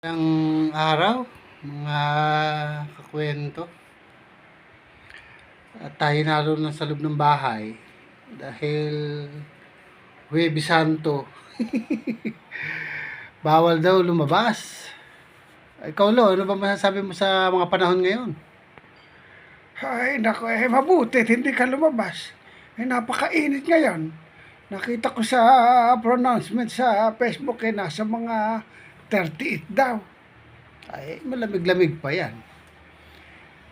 Ang araw, mga kakwento. At tayo naroon sa loob ng bahay dahil Huwebes Santo. Bawal daw lumabas. Ikaw, Lo, ano ba masasabi mo sa mga panahon ngayon? Ay, naku, mabuti hindi ka lumabas. Napakainit ngayon. Nakita ko sa pronouncement sa Facebook, nasa mga 38 daw. Ay, malamig-lamig pa yan.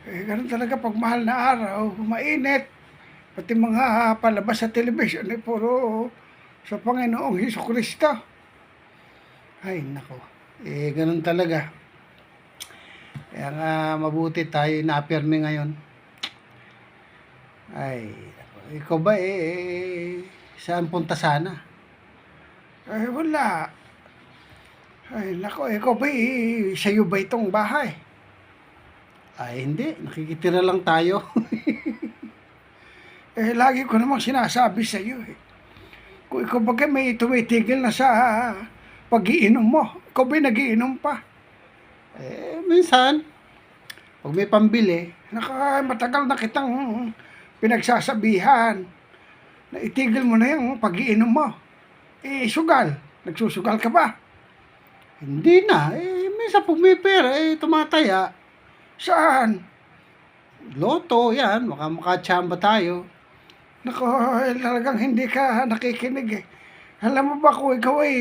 Ganun talaga pag mahal na araw, mainit. Pati mga palabas sa television, puro sa Panginoong Hesus Kristo. Ay, nako. Ganun talaga. Kaya nga, mabuti tayo na-apirme ngayon. Ay, nako. Ikaw ba, saan punta sana? Wala. Ay, naku, ikaw ba, sa'yo ba itong bahay? Ay, hindi. Nakikitira lang tayo. Lagi ko namang sinasabi sa iyo, kung ikaw ba may tumitigil na sa pag-iinom mo, ikaw ba nagiinom pa? Minsan, pag may pambili, Matagal na kitang pinagsasabihan na itigil mo na yung pag-iinom mo. Sugal. Nagsusugal ka ba? hindi na. Minsan pag may pera, tumataya. Saan? Loto, yan. Makatsamba tayo. Nako, talagang hindi ka nakikinig. Alam mo ba kung ikaw ay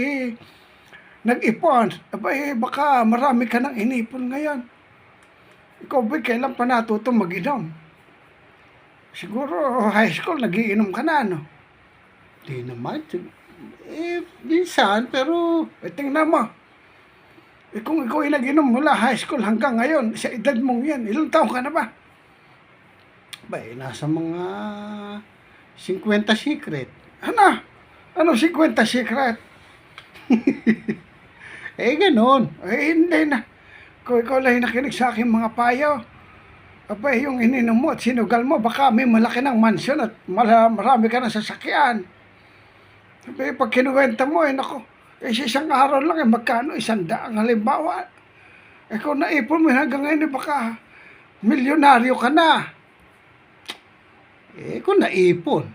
nag-ipon, baka marami ka nang inipon ngayon. Ikaw ba kailan pa natuto mag-inom? Siguro high school nagiinom ka na, no? Di naman. Minsan, pero Tingnan mo. Kung ikaw ay nag-inom mula high school hanggang ngayon, sa edad mong yan, ilang taon ka na ba? nasa mga 50 secret. Ano? Ano 50 secret? Ganun. Hindi na. Kung ikaw lang nakinig sa aking mga payo, yung ininom mo at sinugal mo, baka may malaki ng mansyon at marami ka ng sasakyan. Pag kinuwenta mo, naku, sa isang araw lang, magkano? 100 halimbawa. Kung naipon mo hanggang ngayon, baka milyonaryo ka na. Kung naipon.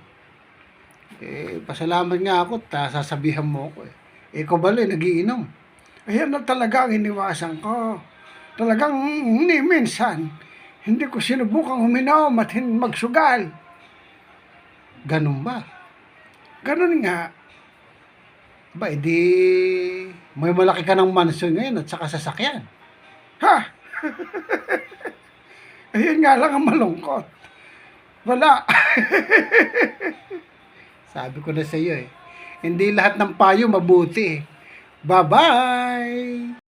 Pasalamat nga ako, sasabihan mo ako. Ikaw ba nagiinom? Ayan na talaga ang iniwasan ko. Talagang minsan, hindi ko sinubukang uminom at magsugal. Ganun ba? Ganun nga. Ba, may malaki ka ng mansyon ngayon at saka sasakyan. Ha? Ayun nga lang ang malungkot. Wala. Sabi ko na sa iyo hindi lahat ng payo mabuti. Bye-bye!